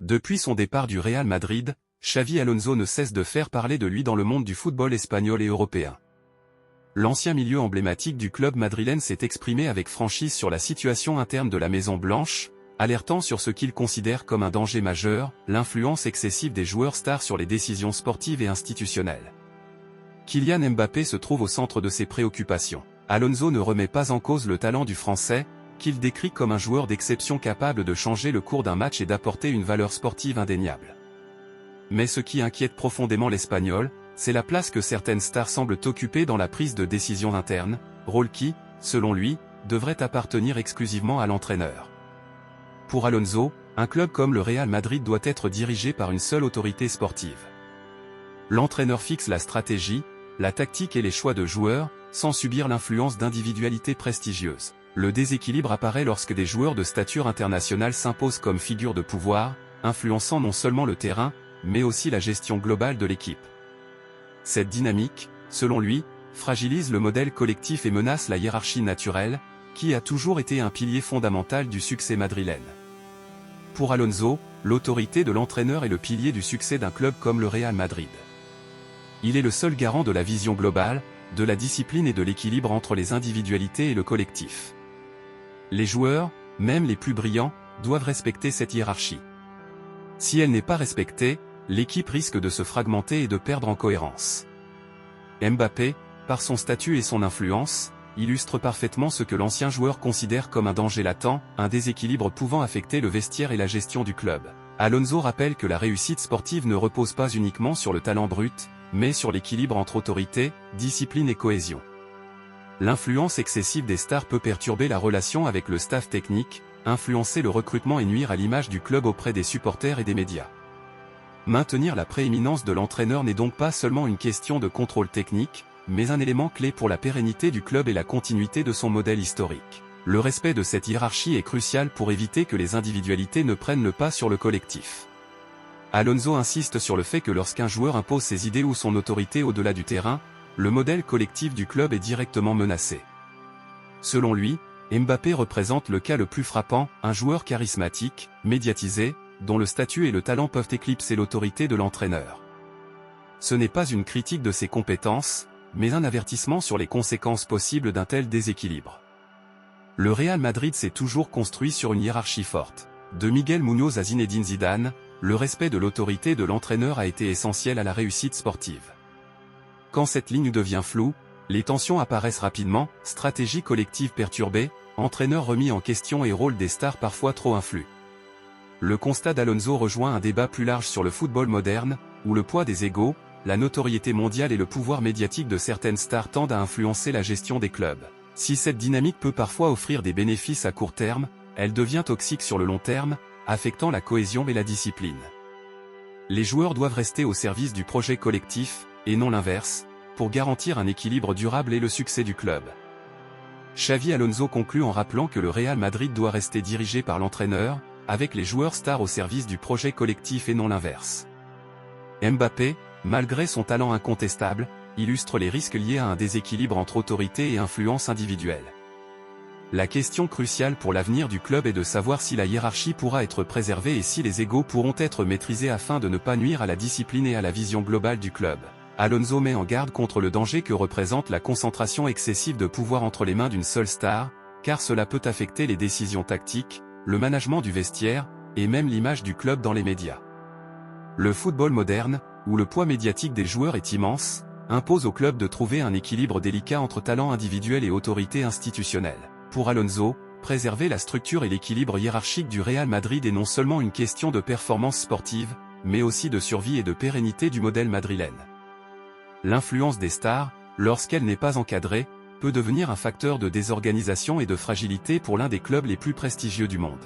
Depuis son départ du Real Madrid, Xavi Alonso ne cesse de faire parler de lui dans le monde du football espagnol et européen. L'ancien milieu emblématique du club madrilène s'est exprimé avec franchise sur la situation interne de la Maison Blanche, alertant sur ce qu'il considère comme un danger majeur, l'influence excessive des joueurs stars sur les décisions sportives et institutionnelles. Kylian Mbappé se trouve au centre de ses préoccupations. Alonso ne remet pas en cause le talent du Français, qu'il décrit comme un joueur d'exception capable de changer le cours d'un match et d'apporter une valeur sportive indéniable. Mais ce qui inquiète profondément l'Espagnol, c'est la place que certaines stars semblent occuper dans la prise de décision interne, rôle qui, selon lui, devrait appartenir exclusivement à l'entraîneur. Pour Alonso, un club comme le Real Madrid doit être dirigé par une seule autorité sportive. L'entraîneur fixe la stratégie, la tactique et les choix de joueurs, sans subir l'influence d'individualités prestigieuses. Le déséquilibre apparaît lorsque des joueurs de stature internationale s'imposent comme figure de pouvoir, influençant non seulement le terrain, mais aussi la gestion globale de l'équipe. Cette dynamique, selon lui, fragilise le modèle collectif et menace la hiérarchie naturelle, qui a toujours été un pilier fondamental du succès madrilène. Pour Alonso, l'autorité de l'entraîneur est le pilier du succès d'un club comme le Real Madrid. Il est le seul garant de la vision globale, de la discipline et de l'équilibre entre les individualités et le collectif. Les joueurs, même les plus brillants, doivent respecter cette hiérarchie. Si elle n'est pas respectée, l'équipe risque de se fragmenter et de perdre en cohérence. Mbappé, par son statut et son influence, illustre parfaitement ce que l'ancien joueur considère comme un danger latent, un déséquilibre pouvant affecter le vestiaire et la gestion du club. Alonso rappelle que la réussite sportive ne repose pas uniquement sur le talent brut, mais sur l'équilibre entre autorité, discipline et cohésion. L'influence excessive des stars peut perturber la relation avec le staff technique, influencer le recrutement et nuire à l'image du club auprès des supporters et des médias. Maintenir la prééminence de l'entraîneur n'est donc pas seulement une question de contrôle technique, mais un élément clé pour la pérennité du club et la continuité de son modèle historique. Le respect de cette hiérarchie est crucial pour éviter que les individualités ne prennent le pas sur le collectif. Alonso insiste sur le fait que lorsqu'un joueur impose ses idées ou son autorité au-delà du terrain, le modèle collectif du club est directement menacé. Selon lui, Mbappé représente le cas le plus frappant, un joueur charismatique, médiatisé, dont le statut et le talent peuvent éclipser l'autorité de l'entraîneur. Ce n'est pas une critique de ses compétences, mais un avertissement sur les conséquences possibles d'un tel déséquilibre. Le Real Madrid s'est toujours construit sur une hiérarchie forte. De Miguel Muñoz à Zinedine Zidane, le respect de l'autorité de l'entraîneur a été essentiel à la réussite sportive. Quand cette ligne devient floue, les tensions apparaissent rapidement, stratégie collective perturbée, entraîneur remis en question et rôle des stars parfois trop influs. Le constat d'Alonso rejoint un débat plus large sur le football moderne, où le poids des égos, la notoriété mondiale et le pouvoir médiatique de certaines stars tendent à influencer la gestion des clubs. Si cette dynamique peut parfois offrir des bénéfices à court terme, elle devient toxique sur le long terme, affectant la cohésion et la discipline. Les joueurs doivent rester au service du projet collectif, et non l'inverse, pour garantir un équilibre durable et le succès du club. Xavi Alonso conclut en rappelant que le Real Madrid doit rester dirigé par l'entraîneur, avec les joueurs stars au service du projet collectif et non l'inverse. Mbappé, malgré son talent incontestable, illustre les risques liés à un déséquilibre entre autorité et influence individuelle. La question cruciale pour l'avenir du club est de savoir si la hiérarchie pourra être préservée et si les égos pourront être maîtrisés afin de ne pas nuire à la discipline et à la vision globale du club. Alonso met en garde contre le danger que représente la concentration excessive de pouvoir entre les mains d'une seule star, car cela peut affecter les décisions tactiques, le management du vestiaire, et même l'image du club dans les médias. Le football moderne, où le poids médiatique des joueurs est immense, impose au club de trouver un équilibre délicat entre talent individuel et autorité institutionnelle. Pour Alonso, préserver la structure et l'équilibre hiérarchique du Real Madrid est non seulement une question de performance sportive, mais aussi de survie et de pérennité du modèle madrilène. L'influence des stars, lorsqu'elle n'est pas encadrée, peut devenir un facteur de désorganisation et de fragilité pour l'un des clubs les plus prestigieux du monde.